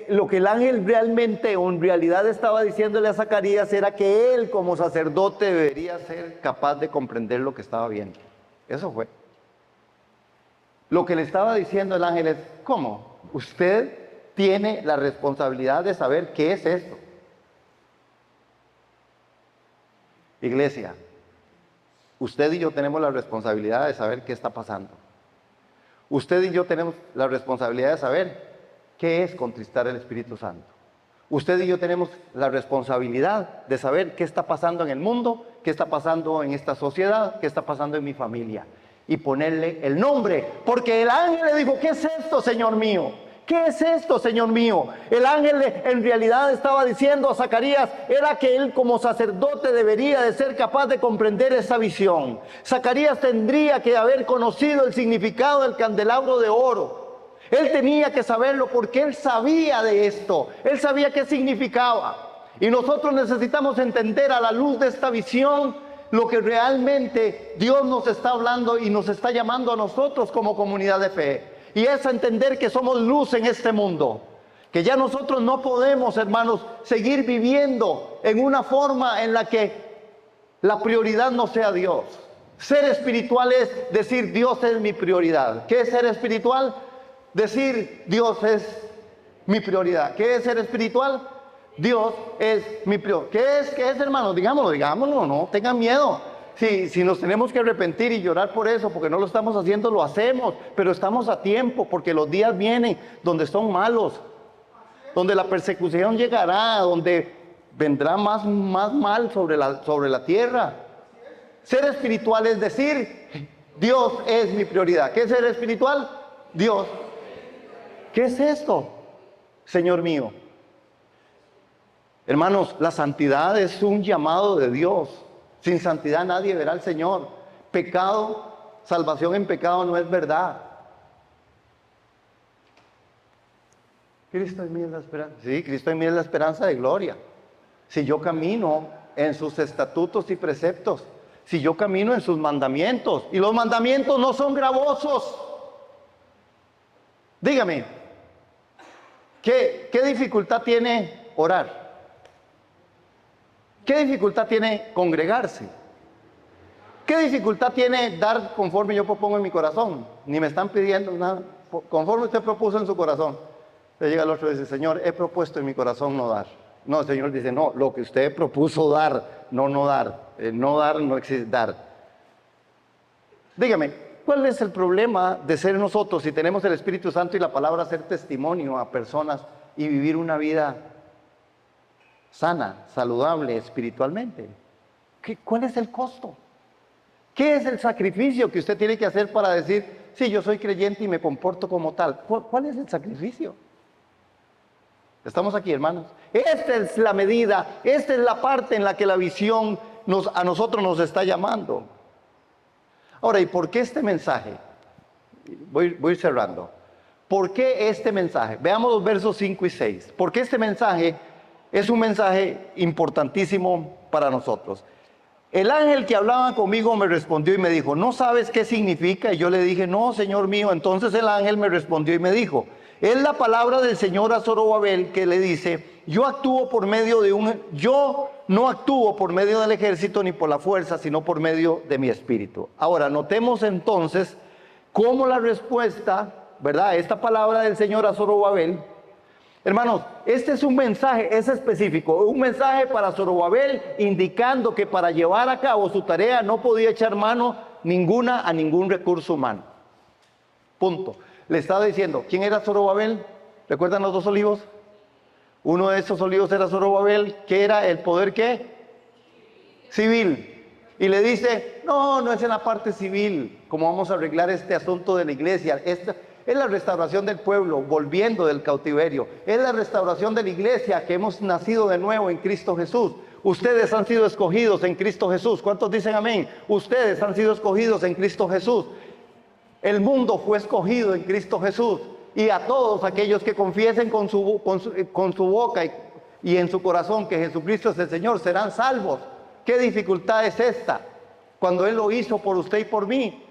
lo que el ángel realmente o en realidad estaba diciéndole a Zacarías era que él como sacerdote debería ser capaz de comprender lo que estaba viendo. Eso fue. Lo que le estaba diciendo el ángel es, ¿cómo? Usted tiene la responsabilidad de saber qué es esto. Iglesia, usted y yo tenemos la responsabilidad de saber qué está pasando. Usted y yo tenemos la responsabilidad de saber qué es contristar el Espíritu Santo. Usted y yo tenemos la responsabilidad de saber qué está pasando en el mundo, qué está pasando en esta sociedad, qué está pasando en mi familia. Y ponerle el nombre, porque el ángel le dijo, ¿qué es esto, Señor mío? ¿Qué es esto, Señor mío? El ángel en realidad estaba diciendo a Zacarías, era que él como sacerdote debería de ser capaz de comprender esa visión. Zacarías tendría que haber conocido el significado del candelabro de oro. Él tenía que saberlo porque él sabía de esto. Él sabía qué significaba. Y nosotros necesitamos entender a la luz de esta visión lo que realmente Dios nos está hablando y nos está llamando a nosotros como comunidad de fe. Y es entender que somos luz en este mundo. Que ya nosotros no podemos, hermanos, seguir viviendo en una forma en la que la prioridad no sea Dios. Ser espiritual es decir, Dios es mi prioridad. ¿Qué es ser espiritual? Decir, Dios es mi prioridad. ¿Qué es ser espiritual? Dios es mi prioridad. ¿Qué es, hermanos? Digámoslo, no tengan miedo. Si nos tenemos que arrepentir y llorar por eso, porque no lo estamos haciendo, lo hacemos, pero estamos a tiempo, porque los días vienen donde son malos, donde la persecución llegará, donde vendrá más mal sobre la tierra. Ser espiritual es decir, Dios es mi prioridad. ¿Qué es ser espiritual? Dios. ¿Qué es esto, Señor mío? Hermanos, la santidad es un llamado de Dios. Sin santidad nadie verá al Señor. Pecado, salvación en pecado no es verdad. Cristo en mí es la esperanza. Sí, Cristo en mí es la esperanza de gloria. Si yo camino en sus estatutos y preceptos, si yo camino en sus mandamientos, y los mandamientos no son gravosos. Dígame, ¿qué dificultad tiene orar? ¿Qué dificultad tiene congregarse? ¿Qué dificultad tiene dar conforme yo propongo en mi corazón? Ni me están pidiendo nada, conforme usted propuso en su corazón. Le llega el otro y dice, Señor, he propuesto en mi corazón no dar. No, el Señor dice, no, lo que usted propuso dar, no dar. No dar no existe dar. Dígame, ¿cuál es el problema de ser nosotros, si tenemos el Espíritu Santo y la palabra, ser testimonio a personas y vivir una vida sana, saludable espiritualmente? ¿Cuál es el costo? ¿Qué es el sacrificio que usted tiene que hacer para decir, sí, yo soy creyente y me comporto como tal? ¿Cuál es el sacrificio? Estamos aquí, hermanos. Esta es la medida, esta es la parte en la que la visión a nosotros nos está llamando. Ahora, ¿y por qué este mensaje? Voy cerrando. ¿Por qué este mensaje? Veamos los versos 5 y 6. ¿Por qué este mensaje es un mensaje importantísimo para nosotros? El ángel que hablaba conmigo me respondió y me dijo, ¿no sabes qué significa? Y yo le dije, no, Señor mío. Entonces el ángel me respondió y me dijo, es la palabra del Señor a Zorobabel, que le dice, yo no actúo por medio del ejército ni por la fuerza, sino por medio de mi espíritu. Ahora, notemos entonces cómo la respuesta, ¿verdad? Esta palabra del Señor a Zorobabel. Hermanos, este es un mensaje, es específico, un mensaje para Zorobabel, indicando que para llevar a cabo su tarea no podía echar mano ninguna a ningún recurso humano. Punto. Le estaba diciendo, ¿quién era Zorobabel? ¿Recuerdan los 2 olivos? Uno de esos olivos era Zorobabel, que era el poder, ¿qué? Civil. Y le dice, no es en la parte civil, como vamos a arreglar este asunto de la iglesia. Esta es la restauración del pueblo, volviendo del cautiverio. Es la restauración de la iglesia, que hemos nacido de nuevo en Cristo Jesús. Ustedes han sido escogidos en Cristo Jesús. ¿Cuántos dicen amén? Ustedes han sido escogidos en Cristo Jesús. El mundo fue escogido en Cristo Jesús. Y a todos aquellos que confiesen con su boca y en su corazón que Jesucristo es el Señor, serán salvos. ¿Qué dificultad es esta? Cuando Él lo hizo por usted y por mí.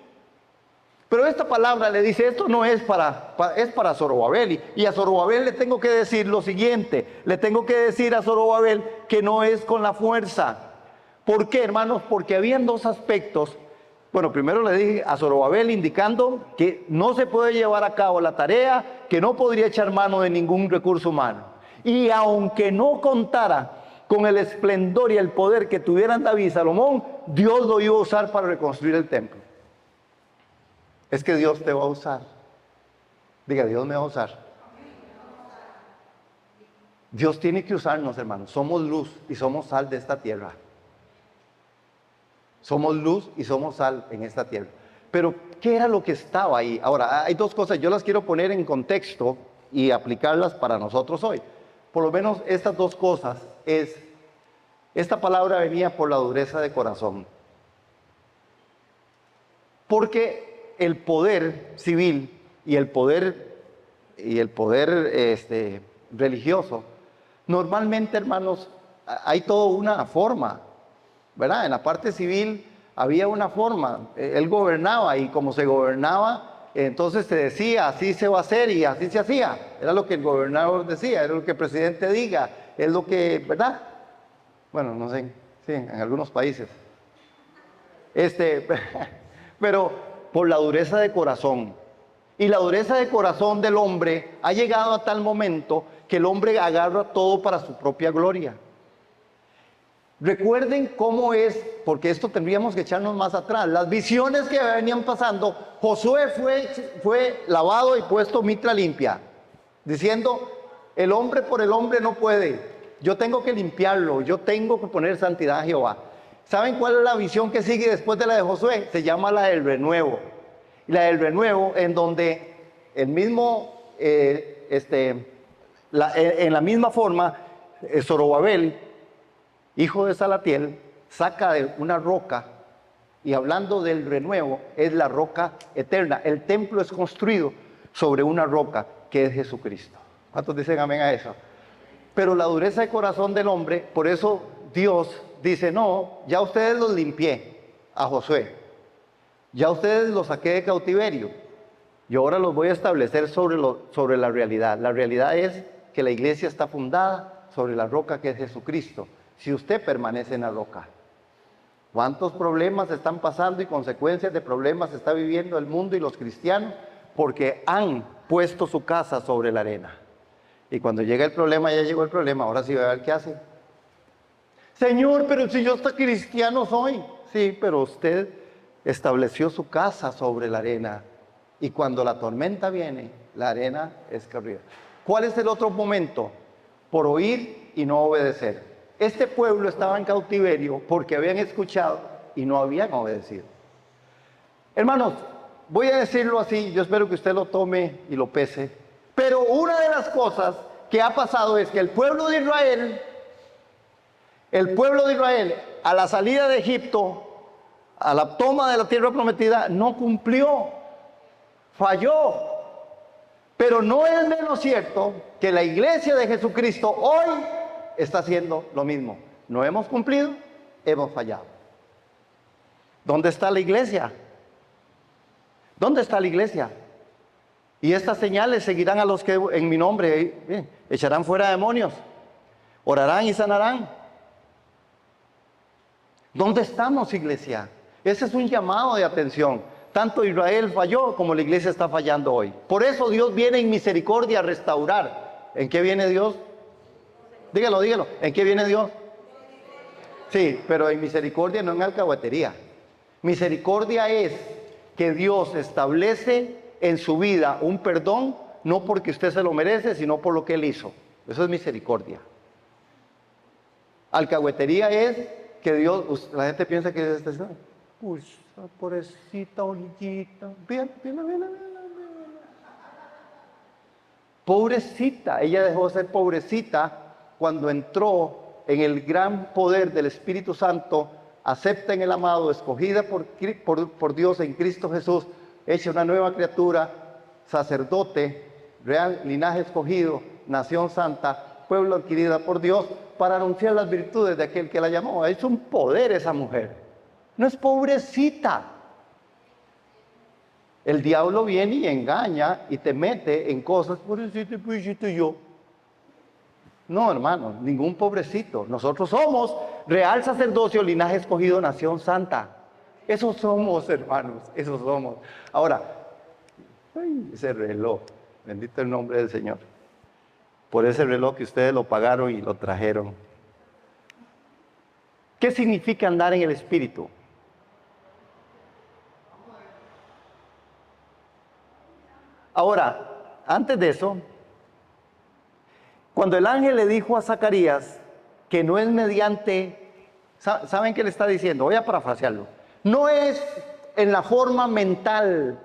Pero esta palabra le dice, esto no es es para Zorobabel. Y a Zorobabel le tengo que decir lo siguiente. Le tengo que decir a Zorobabel que no es con la fuerza. ¿Por qué, hermanos? Porque habían 2 aspectos. Bueno, primero le dije a Zorobabel indicando que no se puede llevar a cabo la tarea, que no podría echar mano de ningún recurso humano. Y aunque no contara con el esplendor y el poder que tuvieran David y Salomón, Dios lo iba a usar para reconstruir el templo. Es que Dios te va a usar. Diga, Dios me va a usar. Dios tiene que usarnos, hermanos. Somos luz y somos sal de esta tierra. Somos luz y somos sal en esta tierra. Pero, ¿qué era lo que estaba ahí? Ahora, hay 2 cosas. Yo las quiero poner en contexto y aplicarlas para nosotros hoy. Por lo menos estas 2 cosas es, esta palabra venía por la dureza de corazón. Porque el poder civil y el poder religioso, normalmente, hermanos, hay toda una forma, ¿verdad? En la parte civil había una forma, él gobernaba y como se gobernaba, entonces se decía, así se va a hacer y así se hacía. Era lo que el gobernador decía, era lo que el presidente diga, es lo que, ¿verdad? Bueno, no sé, sí, en algunos países. Pero por la dureza de corazón. Y la dureza de corazón del hombre ha llegado a tal momento que el hombre agarra todo para su propia gloria. Recuerden cómo es, porque esto tendríamos que echarnos más atrás, las visiones que venían pasando. Josué fue lavado y puesto mitra limpia, diciendo, El hombre por el hombre no puede. Yo tengo que limpiarlo, yo tengo que poner santidad a Jehová. ¿Saben cuál es la visión que sigue después de la de Josué? Se llama la del renuevo. Y la del renuevo, en donde el mismo, en la misma forma, Zorobabel, hijo de Salatiel, saca de una roca, y hablando del renuevo, es la roca eterna. El templo es construido sobre una roca que es Jesucristo. ¿Cuántos dicen amén a eso? Pero la dureza de corazón del hombre, por eso Dios dice, no, ya ustedes los limpié a Josué, ya ustedes los saqué de cautiverio, yo ahora los voy a establecer sobre la realidad. La realidad es que la iglesia está fundada sobre la roca que es Jesucristo, si usted permanece en la roca. ¿Cuántos problemas están pasando y consecuencias de problemas está viviendo el mundo y los cristianos? Porque han puesto su casa sobre la arena. Y cuando llega el problema, ya llegó el problema, ahora sí va a ver qué hace. Señor, pero si yo hasta cristiano soy. Sí, pero usted estableció su casa sobre la arena. Y cuando la tormenta viene, la arena es corrida. ¿Cuál es el otro momento? Por oír y no obedecer. Este pueblo estaba en cautiverio porque habían escuchado y no habían obedecido. Hermanos, voy a decirlo así, yo espero que usted lo tome y lo pese. Pero una de las cosas que ha pasado es que el pueblo de Israel, a la salida de Egipto, a la toma de la tierra prometida, no cumplió, falló. Pero no es menos cierto que la iglesia de Jesucristo hoy está haciendo lo mismo. No hemos cumplido, hemos fallado. ¿Dónde está la iglesia? ¿Dónde está la iglesia? Y estas señales seguirán a los que en mi nombre echarán fuera demonios, orarán y sanarán. ¿Dónde estamos, iglesia? Ese es un llamado de atención. Tanto Israel falló como la iglesia está fallando hoy. Por eso Dios viene en misericordia a restaurar. ¿En qué viene Dios? Dígalo, dígalo. ¿En qué viene Dios? Sí, pero en misericordia, no en alcahuetería. Misericordia es que Dios establece en su vida un perdón, no porque usted se lo merece, sino por lo que Él hizo. Eso es misericordia. Alcahuetería es que Dios, la gente piensa que es uy, pobrecita Olguita, bien. Pobrecita, ella dejó de ser pobrecita cuando entró en el gran poder del Espíritu Santo, acepta en el amado, escogida por Dios en Cristo Jesús, hecha una nueva criatura, sacerdote, real, linaje escogido, nación santa, pueblo adquirida por Dios, para anunciar las virtudes de aquel que la llamó. Es un poder esa mujer, no es pobrecita. El diablo viene y engaña y te mete en cosas, pobrecito yo. No, hermano, ningún pobrecito. Nosotros somos real sacerdocio, linaje escogido, nación santa. Esos somos, hermanos, esos somos. Ahora, ese reloj, bendito el nombre del Señor. Por ese reloj que ustedes lo pagaron y lo trajeron. ¿Qué significa andar en el Espíritu? Ahora, antes de eso, cuando el ángel le dijo a Zacarías que no es mediante, ¿saben qué le está diciendo? Voy a parafrasearlo. No es en la forma mental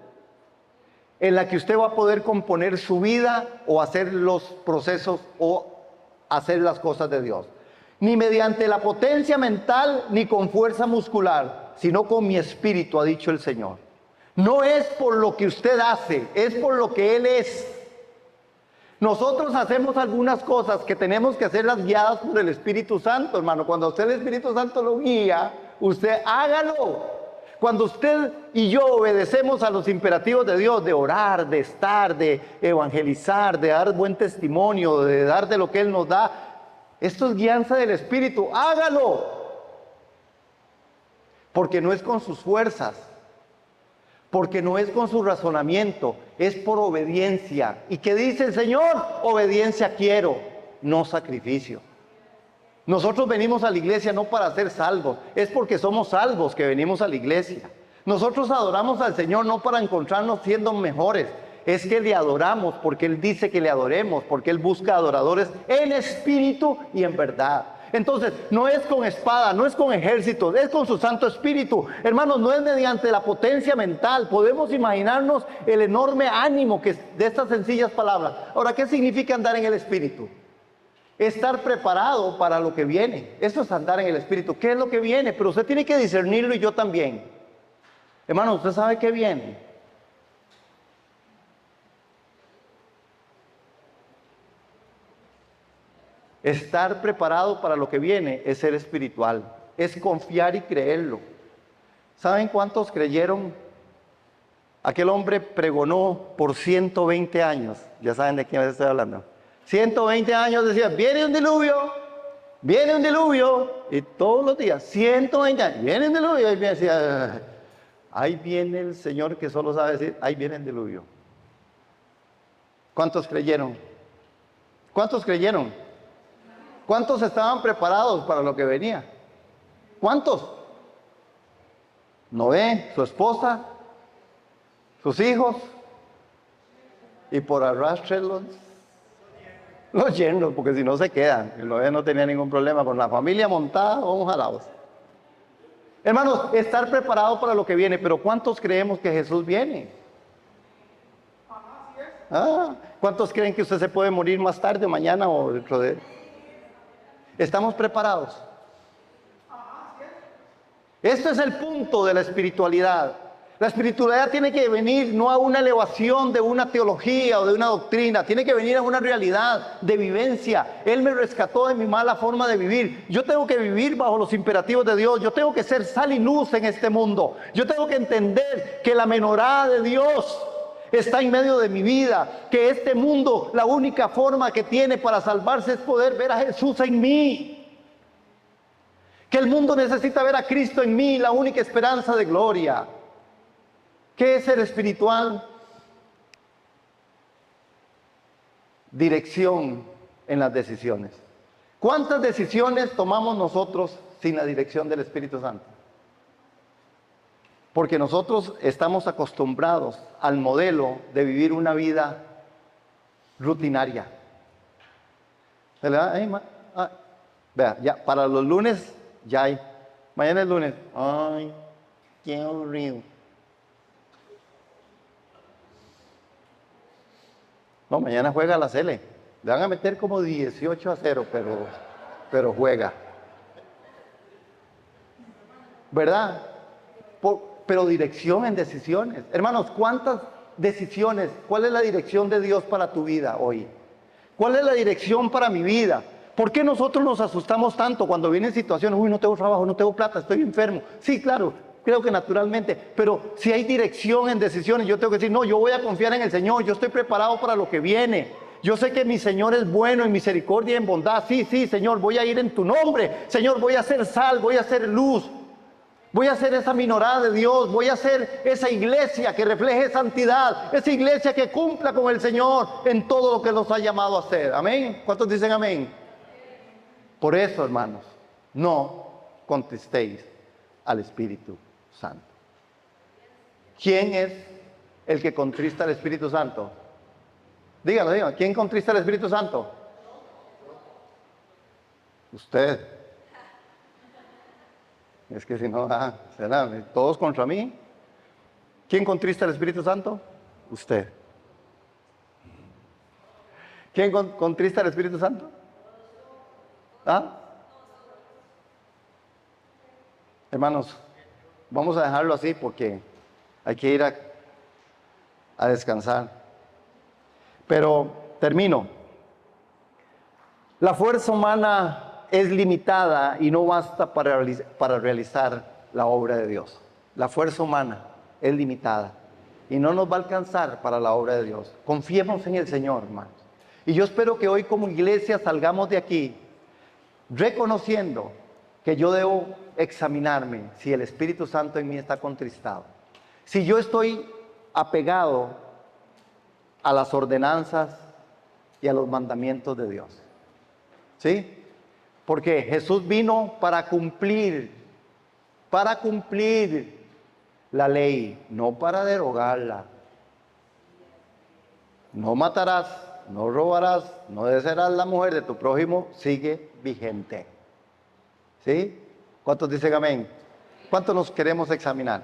en la que usted va a poder componer su vida o hacer los procesos o hacer las cosas de Dios. Ni mediante la potencia mental ni con fuerza muscular, sino con mi espíritu, ha dicho el Señor. No es por lo que usted hace, es por lo que Él es. Nosotros hacemos algunas cosas que tenemos que hacerlas guiadas por el Espíritu Santo, hermano. Cuando usted el Espíritu Santo lo guía, usted hágalo. Cuando usted y yo obedecemos a los imperativos de Dios, de orar, de estar, de evangelizar, de dar buen testimonio, de dar de lo que Él nos da, esto es guianza del Espíritu, hágalo. Porque no es con sus fuerzas, porque no es con su razonamiento, es por obediencia. ¿Y qué dice el Señor? Obediencia quiero, no sacrificio. Nosotros venimos a la iglesia no para ser salvos, es porque somos salvos que venimos a la iglesia. Nosotros adoramos al Señor no para encontrarnos siendo mejores, es que le adoramos porque Él dice que le adoremos, porque Él busca adoradores en espíritu y en verdad. Entonces, no es con espada, no es con ejércitos, es con su Santo Espíritu. Hermanos, no es mediante la potencia mental. Podemos imaginarnos el enorme ánimo que de estas sencillas palabras. Ahora, ¿qué significa andar en el Espíritu? Estar preparado para lo que viene. Eso es andar en el Espíritu. ¿Qué es lo que viene? Pero usted tiene que discernirlo y yo también. Hermano, ¿usted sabe qué viene? Estar preparado para lo que viene es ser espiritual, es confiar y creerlo. ¿Saben cuántos creyeron? Aquel hombre pregonó por 120 años. Ya saben de quién estoy hablando. 120 años decía, viene un diluvio, viene un diluvio. Y todos los días, 120 años, viene un diluvio. Y me decía, ahí viene el Señor que solo sabe decir, ahí viene el diluvio. ¿Cuántos creyeron? ¿Cuántos creyeron? ¿Cuántos estaban preparados para lo que venía? ¿Cuántos? Noé, su esposa, sus hijos, y por arrastre los yernos, porque si no se quedan. El Noé no tenía ningún problema con la familia montada, vamos jalados. Hermanos, estar preparado para lo que viene, pero ¿cuántos creemos que Jesús viene? ¿Cuántos creen que usted se puede morir más tarde, mañana o dentro de... ¿Estamos preparados? Esto es el punto de la espiritualidad. La espiritualidad tiene que venir no a una elevación de una teología o de una doctrina, tiene que venir a una realidad de vivencia. Él me rescató de mi mala forma de vivir. Yo tengo que vivir bajo los imperativos de Dios. Yo tengo que ser sal y luz en este mundo. Yo tengo que entender que la menorá de Dios está en medio de mi vida, que este mundo, la única forma que tiene para salvarse es poder ver a Jesús en mí. Que el mundo necesita ver a Cristo en mí, la única esperanza de gloria. ¿Qué es ser espiritual? Dirección en las decisiones. ¿Cuántas decisiones tomamos nosotros sin la dirección del Espíritu Santo? Porque nosotros estamos acostumbrados al modelo de vivir una vida rutinaria. Vea, ya para los lunes ya hay. Mañana es lunes. Ay, qué aburrido. No, mañana juega la Sele. Le van a meter como 18-0, pero juega. ¿Verdad? Pero dirección en decisiones. Hermanos, ¿cuántas decisiones? ¿Cuál es la dirección de Dios para tu vida hoy? ¿Cuál es la dirección para mi vida? ¿Por qué nosotros nos asustamos tanto cuando vienen situaciones? Uy, no tengo trabajo, no tengo plata, estoy enfermo. Sí, claro, creo que naturalmente. Pero si hay dirección en decisiones, yo tengo que decir, no, yo voy a confiar en el Señor. Yo estoy preparado para lo que viene. Yo sé que mi Señor es bueno en misericordia y en bondad. Sí, Señor, voy a ir en tu nombre. Señor, voy a ser sal, voy a ser luz. Voy a ser esa minorá de Dios, voy a ser esa iglesia que refleje santidad, esa iglesia que cumpla con el Señor en todo lo que nos ha llamado a hacer. Amén. ¿Cuántos dicen amén? Por eso, hermanos, no contristéis al Espíritu Santo. ¿Quién es el que contrista al Espíritu Santo? Díganlo. ¿Quién contrista al Espíritu Santo? Usted. Es que si no, será todos contra mí. ¿Quién contrista al Espíritu Santo? Usted. ¿Quién contrista al Espíritu Santo? Hermanos, vamos a dejarlo así porque hay que ir a descansar. Pero termino. La fuerza humana es limitada y no basta para realizar la obra de Dios. La fuerza humana es limitada y no nos va a alcanzar para la obra de Dios. Confiemos en el Señor, hermanos. Y yo espero que hoy como iglesia salgamos de aquí reconociendo que yo debo examinarme si el Espíritu Santo en mí está contristado. Si yo estoy apegado a las ordenanzas y a los mandamientos de Dios. ¿Sí? Porque Jesús vino para cumplir la ley, no para derogarla. no matarás, no robarás, no desearás la mujer de tu prójimo, sigue vigente. ¿Sí? ¿Cuántos dicen amén? ¿Cuántos nos queremos examinar?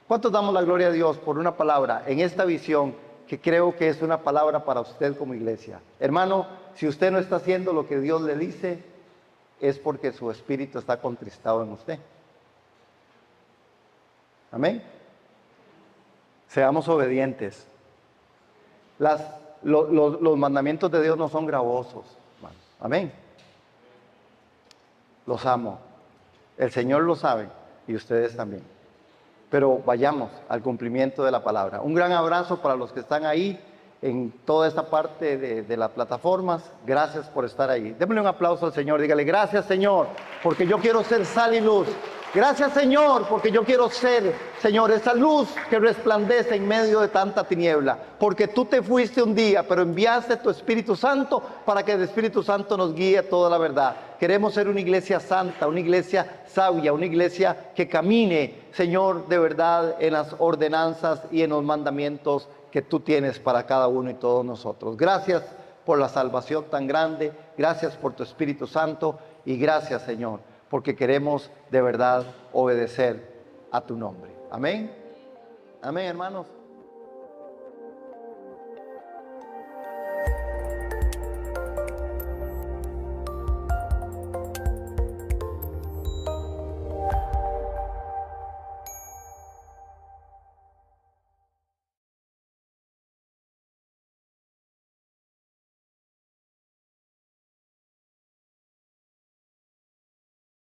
¿Cuántos damos la gloria a Dios por una palabra en esta visión que creo que es una palabra para usted como iglesia? Hermano, si usted no está haciendo lo que Dios le dice, es porque su espíritu está contristado en usted. Amén. Seamos obedientes. Los mandamientos de Dios no son gravosos, hermanos. Amén. Los amo. El Señor lo sabe y ustedes también. Pero vayamos al cumplimiento de la palabra. Un gran abrazo para los que están ahí en toda esta parte de las plataformas. Gracias por estar ahí. Démosle un aplauso al Señor. Dígale, gracias Señor, porque yo quiero ser sal y luz. Gracias Señor, porque yo quiero ser, Señor, esa luz que resplandece en medio de tanta tiniebla. Porque tú te fuiste un día, pero enviaste tu Espíritu Santo para que el Espíritu Santo nos guíe a toda la verdad. Queremos ser una iglesia santa, una iglesia sabia, una iglesia que camine, Señor, de verdad en las ordenanzas y en los mandamientos que tú tienes para cada uno y todos nosotros. Gracias por la salvación tan grande, gracias por tu Espíritu Santo y gracias, Señor, porque queremos de verdad obedecer a tu nombre. Amén. Amén, hermanos.